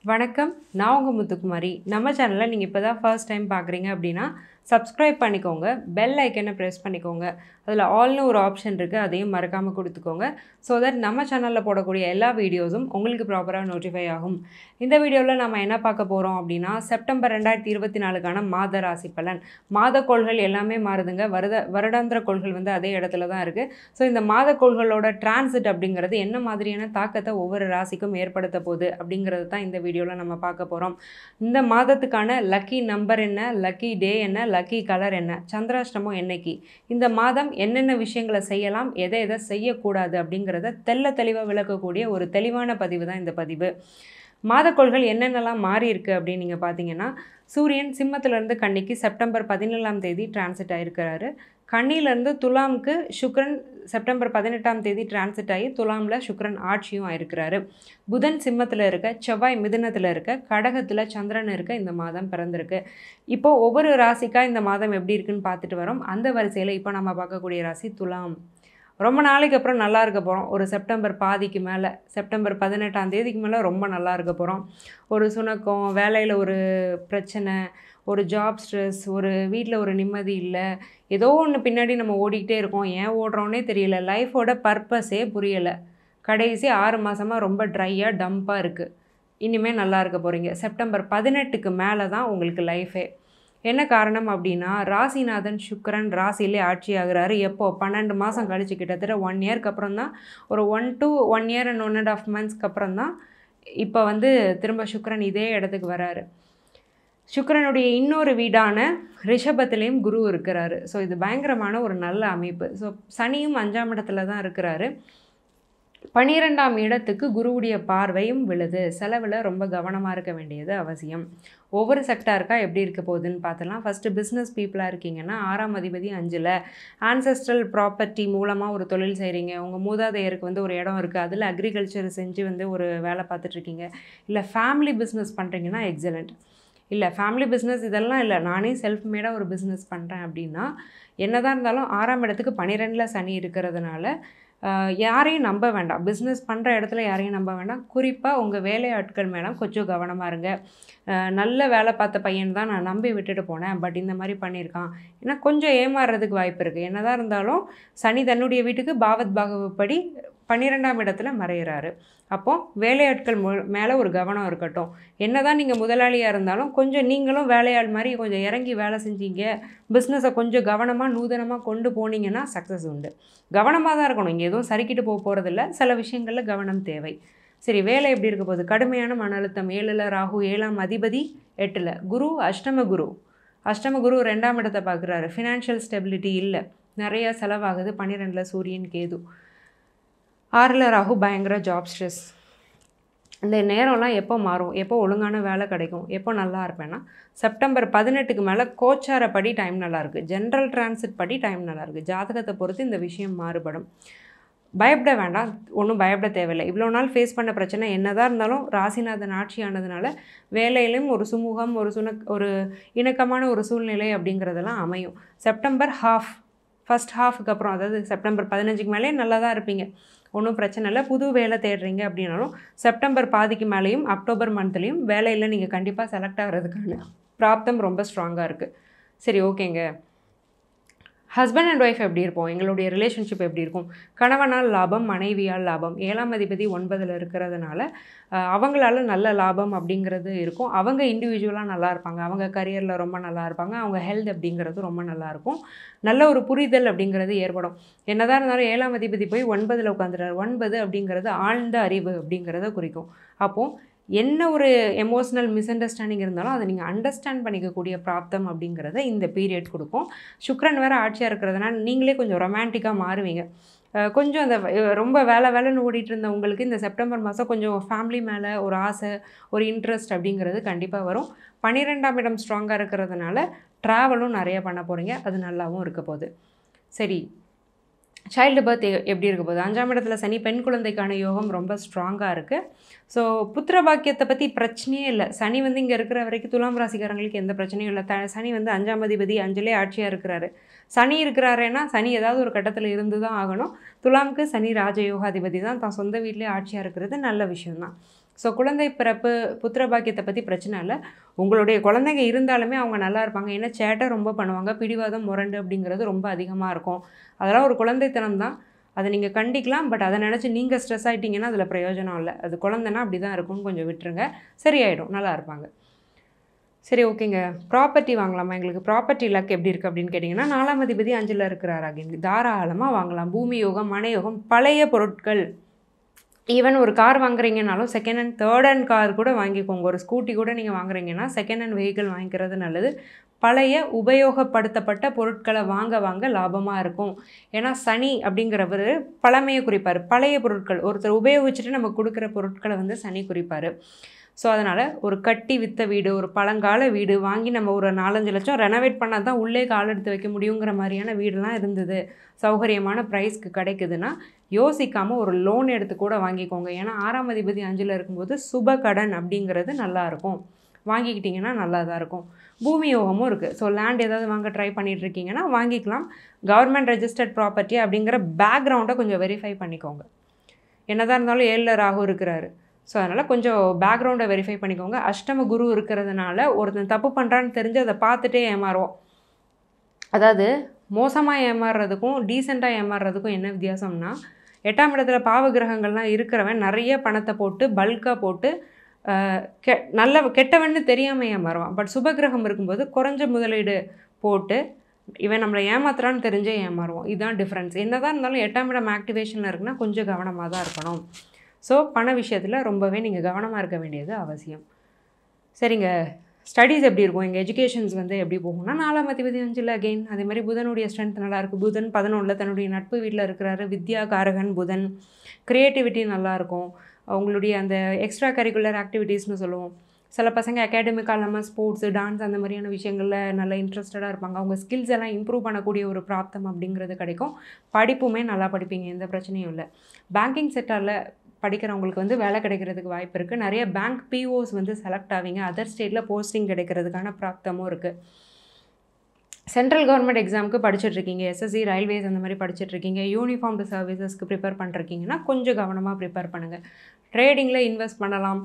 வணக்கம். நான் உங்க முத்துக்குமாரி. நம்ம சேனலை நீங்க இப்போ தான் ஃபர்ஸ்ட் டைம் பார்க்குறீங்க அப்படின்னா, சப்ஸ்கிரைப் பண்ணிக்கோங்க. பெல் ஐக்கனை ப்ரெஸ் பண்ணிக்கோங்க. அதில் ஆல்னு ஒரு ஆப்ஷன் இருக்குது. அதையும் மறக்காமல் கொடுத்துக்கோங்க. ஸோ தட் நம்ம சேனலில் போடக்கூடிய எல்லா வீடியோஸும் உங்களுக்கு ப்ராப்பராக நோட்டிஃபை ஆகும். இந்த வீடியோவில் நம்ம என்ன பார்க்க போகிறோம் அப்படின்னா, செப்டம்பர் 2024க்கான மாத ராசி பலன். மாதக்கோள்கள் எல்லாமே மாறுதுங்க. வருடாந்திர கோள்கள் வந்து அதே இடத்துல தான் இருக்குது. ஸோ இந்த மாதக்கோள்களோட டிரான்சிட் அப்படிங்கிறது என்ன மாதிரியான தாக்கத்தை ஒவ்வொரு ராசிக்கும் ஏற்படுத்த போகுது அப்படிங்கிறது தான் இந்த வீடியோவில் நம்ம பார்க்க போகிறோம். இந்த மாதத்துக்கான லக்கி நம்பர் என்ன, லக்கி டே என்ன, லக்கி கலர் என்ன, சந்திராஷ்டமம் என்னைக்கு, இந்த மாதம் என்னென்ன விஷயங்களை செய்யலாம், எதை எதை செய்யக்கூடாது அப்படிங்கிறத தெளிவாக விளக்கக்கூடிய ஒரு தெளிவான பதிவு தான் இந்த பதிவு. மாதக்கோள்கள் என்னென்னலாம் மாறி இருக்குது அப்படின்னு நீங்கள் பார்த்தீங்கன்னா, சூரியன் சிம்மத்திலேருந்து கன்னிக்கு செப்டம்பர் 17ஆம் தேதி டிரான்சிட் ஆகிருக்கிறாரு. கன்னியிலேருந்து துலாமுக்கு சுக்ரன் செப்டம்பர் 18ஆம் தேதி டிரான்சிட் ஆகி துலாமில் சுக்ரன் ஆட்சியும் ஆயிருக்கிறாரு. புதன் சிம்மத்தில் இருக்க, செவ்வாய் மிதுனத்தில் இருக்க, கடகத்தில் சந்திரன் இருக்க இந்த மாதம் பிறந்திருக்கு. இப்போது ஒவ்வொரு ராசிக்காக இந்த மாதம் எப்படி இருக்குன்னு பார்த்துட்டு வரோம். அந்த வரிசையில் இப்போ நம்ம பார்க்கக்கூடிய ராசி துலாம். ரொம்ப நாளைக்கு அப்புறம் நல்லா இருக்க போகிறோம். ஒரு செப்டம்பர் பாதிக்கு மேலே, செப்டம்பர் 18ஆம் தேதிக்கு மேலே ரொம்ப நல்லா இருக்க போகிறோம். ஒரு சுணக்கம், வேலையில் ஒரு பிரச்சனை, ஒரு ஜாப் ஸ்ட்ரெஸ், ஒரு வீட்டில் ஒரு நிம்மதி இல்லை, ஏதோ ஒன்று பின்னாடி நம்ம ஓடிக்கிட்டே இருக்கோம். ஏன் ஓடுறோன்னே தெரியல. லைஃபோட பர்பஸே புரியலை. கடைசி 6 மாதமாக ரொம்ப ட்ரையாக டம்பாக இருக்குது. இனிமேல் நல்லா இருக்க போகிறீங்க. செப்டம்பர் 18க்கு மேலே தான் உங்களுக்கு லைஃபே. என்ன காரணம் அப்படின்னா, ராசிநாதன் சுக்கிரன் ராசியிலே ஆட்சி ஆகுறாரு. எப்போ 12 மாதம் கழிச்சு, கிட்டத்தட்ட 1 இயர்க்கு அப்புறம் தான், ஒரு 1 இயர் அண்ட் 1.5 மந்த்ஸ்க்கு அப்புறம் தான் இப்போ வந்து திரும்ப சுக்கிரன் இதே இடத்துக்கு வராரு. சுக்கிரனுடைய இன்னொரு வீடான ரிஷபத்திலையும் குரு இருக்கிறாரு. ஸோ இது பயங்கரமான ஒரு நல்ல அமைப்பு. ஸோ சனியும் 5ஆம் இடத்துல தான் இருக்கிறாரு. 12ஆம் இடத்துக்கு குருவுடைய பார்வையும் விழுது. செலவில் ரொம்ப கவனமாக இருக்க வேண்டியது அவசியம். ஒவ்வொரு செக்டாருக்கா எப்படி இருக்க போகுதுன்னு பார்த்துலாம். ஃபஸ்ட்டு பிஸ்னஸ் பீப்புளாக இருக்கீங்கன்னா, 6ஆம் அதிபதி 5ல், ஆன்செஸ்ட்ரல் ப்ராப்பர்ட்டி மூலமாக ஒரு தொழில் செய்கிறீங்க. உங்கள் மூதாதையருக்கு வந்து ஒரு இடம் இருக்குது, அதில் அக்ரிகல்ச்சர் செஞ்சு வந்து ஒரு வேலை பார்த்துட்ருக்கீங்க. இல்லை ஃபேமிலி பிஸ்னஸ் பண்ணுறீங்கன்னா எக்ஸலண்ட். இல்லை ஃபேமிலி பிஸ்னஸ் இதெல்லாம் இல்லை, நானே செல்ஃப் மேடாக ஒரு பிஸ்னஸ் பண்ணுறேன் அப்படின்னா, என்னதான் இருந்தாலும் 6ஆம் இடத்துக்கு 12ல் சனி இருக்கிறதுனால யாரையும் நம்ப வேண்டாம். பிஸ்னஸ் பண்ணுற இடத்துல யாரையும் நம்ப வேண்டாம். குறிப்பாக உங்கள் வேலையாட்கள் மேலே கொஞ்சம் கவனமாக இருங்க. நல்ல வேலை பார்த்த பையன் தான் நான் நம்பி விட்டுட்டு போனேன், பட் இந்த மாதிரி பண்ணியிருக்கான், ஏன்னா கொஞ்சம் ஏமாறுறதுக்கு வாய்ப்பு இருக்குது. என்னதான் இருந்தாலும் சனி தன்னுடைய வீட்டுக்கு பாவத் பாகவப்படி 12ஆம் இடத்துல மறைகிறாரு. அப்போது வேலையாட்கள் மேலே ஒரு கவனம் இருக்கட்டும். என்னதான் நீங்கள் முதலாளியாக இருந்தாலும் கொஞ்சம் நீங்களும் வேலையாள் மாதிரி கொஞ்சம் இறங்கி வேலை செஞ்சீங்க, பிஸ்னஸை கொஞ்சம் கவனமாக நூதனமாக கொண்டு போனீங்கன்னா சக்ஸஸ் உண்டு. கவனமாக தான் இருக்கணும். இங்கே எதுவும் சறுக்கிட்டு போகிறதில்ல. சில விஷயங்களில் கவனம் தேவை. சரி, வேலை எப்படி இருக்க போகுது? கடுமையான மன அழுத்தம். 7ல் ராகு, 7ஆம் அதிபதி 8ல் குரு, அஷ்டம குரு 2ஆம் இடத்தை பார்க்குறாரு. ஃபினான்ஷியல் ஸ்டெபிலிட்டி இல்லை, நிறைய செலவாகுது. 12ல் சூரியன் கேது, 6ல் ராகு, பயங்கர ஜாப் ஸ்ட்ரெஸ். இந்த நேரம்லாம் எப்போ மாறும், எப்போ ஒழுங்கான வேலை கிடைக்கும், எப்போ நல்லா இருப்பேன்னா, செப்டம்பர் 18க்கு மேலே கோச்சாரப்படி டைம் நல்லாயிருக்கு, ஜென்ரல் டிரான்சிட் படி டைம் நல்லாயிருக்கு. ஜாதகத்தை பொறுத்து இந்த விஷயம் மாறுபடும். பயப்பட வேண்டாம், ஒன்றும் பயப்பட தேவையில்லை. இவ்வளோ நாள் ஃபேஸ் பண்ண பிரச்சனை என்னதான் இருந்தாலும் ராசிநாதன் ஆட்சி ஆனதுனால வேலையிலும் ஒரு சுமூகம், ஒரு இணக்கமான ஒரு சூழ்நிலை அப்படிங்கிறதெல்லாம் அமையும். செப்டம்பர் ஃபஸ்ட் ஹாஃபுக்கு அப்புறம், அதாவது செப்டம்பர் 15க்கு மேலே நல்லா தான் இருப்பீங்க, ஒன்றும் பிரச்சனை இல்லை. புது வேலை தேடுறீங்க அப்படின்னாலும் செப்டம்பர் பாதிக்கு மேலேயும் அக்டோபர் மந்த்லேயும் வேலையில் நீங்கள் கண்டிப்பாக செலக்ட் ஆகிறதுக்கான பிராப்தம் ரொம்ப ஸ்ட்ராங்காக இருக்குது. சரி, ஓகேங்க. ஹஸ்பண்ட் அண்ட் ஒய்ஃப் எப்படி இருப்போம், எங்களுடைய ரிலேஷன்ஷிப் எப்படி இருக்கும்? கணவனால் லாபம், மனைவியால் லாபம். 7ஆம் அதிபதி 9ல் இருக்கிறதுனால அவங்களால நல்ல லாபம் அப்படிங்கிறது இருக்கும். அவங்க இண்டிவிஜுவலாக நல்லா இருப்பாங்க, அவங்க கரியரில் ரொம்ப நல்லா இருப்பாங்க, அவங்க ஹெல்த் அப்படிங்கிறது ரொம்ப நல்லாயிருக்கும். நல்ல ஒரு புரிதல் அப்படிங்கிறது ஏற்படும். என்னதான் இருந்தாலும் 7ஆம் அதிபதி போய் 9ல் உட்காந்துறாரு. 9 அப்படிங்கிறது ஆழ்ந்த அறிவு அப்படிங்கிறத குறிக்கும். அப்போது என்ன ஒரு எமோஷ்னல் மிஸ் அண்டர்ஸ்டாண்டிங் இருந்தாலும் அதை நீங்கள் அண்டர்ஸ்டாண்ட் பண்ணிக்கக்கூடிய பிராப்தம் அப்படிங்கிறத இந்த பீரியட் கொடுக்கும். சுக்கிரன் வேறு ஆட்சியாக இருக்கிறதுனால நீங்களே கொஞ்சம் ரொமான்டிக்காக மாறுவீங்க. கொஞ்சம் அந்த ரொம்ப வேலைன்னு ஓடிட்டு இருந்த உங்களுக்கு இந்த செப்டம்பர் மாதம் கொஞ்சம் ஃபேமிலி மேலே ஒரு ஆசை, ஒரு இன்ட்ரெஸ்ட் அப்படிங்கிறது கண்டிப்பாக வரும். 12ஆம் இடம் ஸ்ட்ராங்காக இருக்கிறதுனால ட்ராவலும் நிறைய பண்ண போகிறீங்க, அது நல்லாவும் இருக்க போகுது. சரி, சைல்டு பர்த் எப்படி இருக்க போகுது? 5ஆம் இடத்துல சனி, பெண் குழந்தைக்கான யோகம் ரொம்ப ஸ்ட்ராங்காக இருக்குது. ஸோ புத்திர பாக்கியத்தை பற்றி பிரச்சனையே இல்லை. சனி வந்து இங்கே இருக்கிற வரைக்கும் துலாம் ராசிக்காரங்களுக்கு எந்த பிரச்சனையும் இல்லை. சனி வந்து 5ஆம் அதிபதி 5லே ஆட்சியாக இருக்கிறாரு. சனி இருக்கிறாருன்னா சனி ஏதாவது ஒரு கட்டத்தில் இருந்து தான் ஆகணும். துலாமுக்கு சனி ராஜயோகாதிபதி தான், தான் சொந்த வீட்டிலே ஆட்சியாக இருக்கிறது நல்ல விஷயம்தான். ஸோ குழந்தை பிறப்பு புத்திர பாக்கியத்தை பற்றி பிரச்சனை இல்லை. உங்களுடைய குழந்தைங்க இருந்தாலுமே அவங்க நல்லா இருப்பாங்க. ஏன்னா சேட்டை ரொம்ப பண்ணுவாங்க, பிடிவாதம் முரண்டு அப்படிங்கிறது ரொம்ப அதிகமாக இருக்கும். அதெல்லாம் ஒரு குழந்தைத்தனம் தான். அதை நீங்கள் கண்டிக்கலாம். பட் அதை நினச்சி நீங்கள் ஸ்ட்ரெஸ் ஆகிட்டிங்கன்னா அதில் பிரயோஜனம் இல்லை. அது குழந்தைன்னா அப்படி தான் இருக்கும்னு கொஞ்சம் விட்டுருங்க, சரியாயிடும், நல்லா இருப்பாங்க. சரி, ஓகேங்க. ப்ராப்பர்ட்டி வாங்கலாமா? எங்களுக்கு ப்ராப்பர்ட்டி லக் எப்படி இருக்குது அப்படின்னு கேட்டிங்கன்னா, 4ஆம் அதிபதி 5ல் இருக்கிறார் அகைன். தாராளமாக வாங்கலாம். பூமி யோகம், மனை யோகம், பழைய பொருட்கள். ஈவன் ஒரு கார் வாங்குறீங்கனாலும் second hand, third hand car கூட வாங்கிக்கோங்க. ஒரு ஸ்கூட்டி கூட நீங்கள் வாங்குறீங்கன்னா செகண்ட் ஹேண்ட் வெஹிக்கிள் வாங்கிக்கிறது நல்லது. பழைய உபயோகப்படுத்தப்பட்ட பொருட்களை வாங்க லாபமாக இருக்கும். ஏன்னா சனி அப்படிங்கிறவர் பழமையை குறிப்பார். பழைய பொருட்கள் ஒருத்தர் உபயோகிச்சுட்டு நம்ம கொடுக்குற பொருட்களை வந்து சனி குறிப்பார். ஸோ அதனால் ஒரு கட்டி விற்ற வீடு, ஒரு பழங்கால வீடு வாங்கி நம்ம ஒரு 4-5 லட்சம் ரெனோவேட் பண்ணால் தான் உள்ளே கால் எடுத்து வைக்க முடியுங்கிற மாதிரியான வீடெலாம் இருந்தது, சௌகரியமான ப்ரைஸ்க்கு கிடைக்குதுன்னா யோசிக்காமல் ஒரு லோன் எடுத்து கூட வாங்கிக்கோங்க. ஏன்னா 6ஆம் அதிபதி 5ல் இருக்கும்போது சுப கடன் அப்படிங்கிறது நல்லாயிருக்கும். வாங்கிக்கிட்டிங்கன்னா நல்லா தான் இருக்கும். பூமி யோகமும் இருக்குது. ஸோ லேண்ட் ஏதாவது வாங்க ட்ரை பண்ணிகிட்ருக்கீங்கன்னா வாங்கிக்கலாம். கவர்மெண்ட் ரெஜிஸ்டர்ட் ப்ராப்பர்ட்டி அப்படிங்கிற பேக்ரவுண்டை கொஞ்சம் வெரிஃபை பண்ணிக்கோங்க. என்னதான் இருந்தாலும் 7ல் ராகு இருக்கிறாரு. ஸோ அதனால் கொஞ்சம் பேக்ரவுண்டை வெரிஃபை பண்ணிக்கோங்க. அஷ்டம குரு இருக்கிறதுனால ஒருத்தன் தப்பு பண்ணுறான்னு தெரிஞ்சு அதை பார்த்துட்டே ஏமாறுவோம். அதாவது மோசமாக ஏமாறுறதுக்கும் டீசெண்டாக ஏமாறுறதுக்கும் என்ன வித்தியாசம்னா, 8ஆம் இடத்துல பாவ கிரகங்கள்லாம் இருக்கிறவன் நிறைய பணத்தை போட்டு பல்காக போட்டு நல்ல கெட்டவன்னு தெரியாமல் ஏமாறுவான். பட் சுபகிரகம் இருக்கும்போது குறைஞ்ச முதலீடு போட்டு இவன் நம்மளை ஏமாத்துறான்னு தெரிஞ்சே ஏமாறுவோம். இதுதான் டிஃப்ரென்ஸ். என்னதான் இருந்தாலும் 8ஆம் இடம் ஆக்டிவேஷனில் இருக்குன்னா கொஞ்சம் கவனமாக தான் இருக்கணும். ஸோ பண விஷயத்தில் ரொம்பவே நீங்கள் கவனமாக இருக்க வேண்டியது அவசியம். சரிங்க, ஸ்டடீஸ் எப்படி இருக்கும், எங்கள் எஜுகேஷன்ஸ் வந்து எப்படி போகும்னா, 4ஆம் அதிபதி 5ல் அகெயின். அதே மாதிரி புதனுடைய ஸ்ட்ரென்த் நல்லாயிருக்கு. புதன் 11ல் தன்னுடைய நட்பு வீட்டில் இருக்கிறாரு. வித்யா காரகன் புதன். க்ரியேட்டிவிட்டி நல்லாயிருக்கும். உங்களுடைய அந்த எக்ஸ்ட்ரா கரிக்குலர் ஆக்டிவிட்டீஸ்னு சொல்லுவோம். சில பசங்க அகாடமிக்காக இல்லாமல் ஸ்போர்ட்ஸு, டான்ஸ் அந்த மாதிரியான விஷயங்களில் நல்லா இன்ட்ரெஸ்டடாக இருப்பாங்க. அவங்க ஸ்கில்ஸ் எல்லாம் இம்ப்ரூவ் பண்ணக்கூடிய ஒரு பிராப்தம் அப்படிங்கிறது கிடைக்கும். படிப்புமே நல்லா படிப்பீங்க, எந்த பிரச்சனையும் இல்லை. பேங்கிங் செக்டாரில் படிக்கிறவங்களுக்கு வந்து வேலை கிடைக்கிறதுக்கு வாய்ப்பு இருக்குது. நிறைய பேங்க் பிஓஸ் வந்து செலக்ட் ஆவீங்க. அதர் ஸ்டேட்டில் போஸ்டிங் கிடைக்கிறதுக்கான பிராப்தமும் இருக்குது. சென்ட்ரல் கவர்மெண்ட் எக்ஸாமுக்கு படிச்சுட்ருக்கீங்க, எஸ்எஸ்சி, ரயில்வேஸ் அந்த மாதிரி படிச்சுட்ருக்கீங்க, யூனிஃபார்ம்டு சர்வீசஸ்க்கு ப்ரிப்பேர் பண்ணுறீங்கன்னா கொஞ்சம் கவனமாக ப்ரிப்பேர் பண்ணுங்கள். ட்ரேடிங்கில் இன்வெஸ்ட் பண்ணலாம்.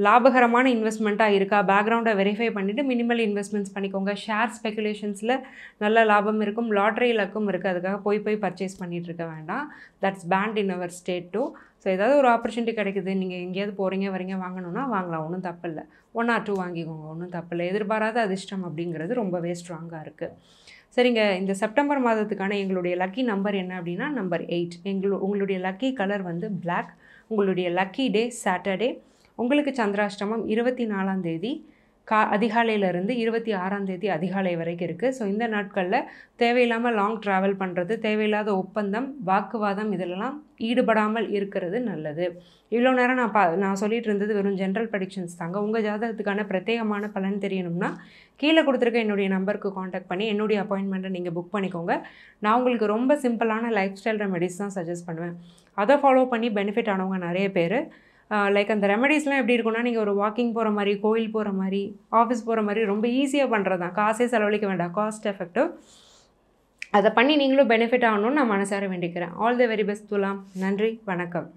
லாபகரமான இன்வெஸ்ட்மெண்ட்டாக இருக்கா, பேக்ரவுண்டை வெரிஃபை பண்ணிவிட்டு மினிமல் இன்வெஸ்ட்மெண்ட்ஸ் பண்ணிக்கோங்க. ஷேர் ஸ்பெகுலேஷன்ஸில் நல்ல லாபம் இருக்கும். லாட்ரி லக்கும் இருக்குது. அதுக்காக போய் பர்ச்சேஸ் பண்ணிகிட்டு இருக்க வேண்டாம். That's banned in our state too. So ஏதாவது ஒரு ஆப்பர்ச்சுனிட்டி கிடைக்குது, நீங்கள் எங்கேயாவது போகிறீங்க வரீங்க வாங்கணுன்னா வாங்கலாம், ஒன்றும் தப்பு இல்லை. 1 or 2 வாங்கிக்கோங்க, ஒன்றும் தப்பு இல்லை. எதிர்பாராத அதிர்ஷ்டம் அப்படிங்கிறது ரொம்பவே ஸ்ட்ராங்காக இருக்குது. சரிங்க, இந்த செப்டம்பர் மாதத்துக்கான எங்களுடைய லக்கி நம்பர் என்ன அப்படின்னா நம்பர் 8. உங்களுடைய லக்கி கலர் வந்து பிளாக். உங்களுடைய லக்கி டே சாட்டர்டே. உங்களுக்கு சந்திராஷ்டமம் 24ஆம் தேதி அதிகாலையிலேருந்து 26ஆம் தேதி அதிகாலை வரைக்கும் இருக்குது. ஸோ இந்த நாட்களில் தேவையில்லாமல் லாங் ட்ராவல் பண்ணுறது, தேவையில்லாத ஒப்பந்தம், வாக்குவாதம் இதிலெல்லாம் ஈடுபடாமல் இருக்கிறது நல்லது. இவ்வளோ நேரம் நான் சொல்லிகிட்டு இருந்தது வெறும் ஜென்ரல் ப்ரெடிக்ஷன்ஸ் தாங்க. உங்கள் ஜாதகத்துக்கான பிரத்யேகமான பலன் தெரியணும்னா கீழே கொடுத்துருக்க என்னுடைய நம்பருக்கு காண்டாக்ட் பண்ணி என்னுடைய அப்பாயின்மெண்ட்டை நீங்கள் புக் பண்ணிக்கோங்க. நான் உங்களுக்கு ரொம்ப சிம்பிளான லைஃப் ஸ்டைல் ரெமெடிஸ் தான் சஜஸ்ட் பண்ணுவேன். அதை ஃபாலோ பண்ணி பெனிஃபிட் ஆனவங்க நிறைய பேர். லைக் அந்த ரெமெடிஸ்லாம் எப்படி இருக்குன்னா, நீங்கள் ஒரு வாக்கிங் போகிற மாதிரி, கோயில் போகிற மாதிரி, ஆஃபீஸ் போகிற மாதிரி ரொம்ப ஈஸியாக பண்ணுறது தான். காசே செலவழிக்க வேண்டாம், காஸ்ட் எஃபெக்டிவ். அதை பண்ணி நீங்களும் பெனிஃபிட் ஆகணும்னு நான் மனசார வேண்டிக்கிறேன். ஆல் தி வெரி பெஸ்ட் துலாம். நன்றி, வணக்கம்.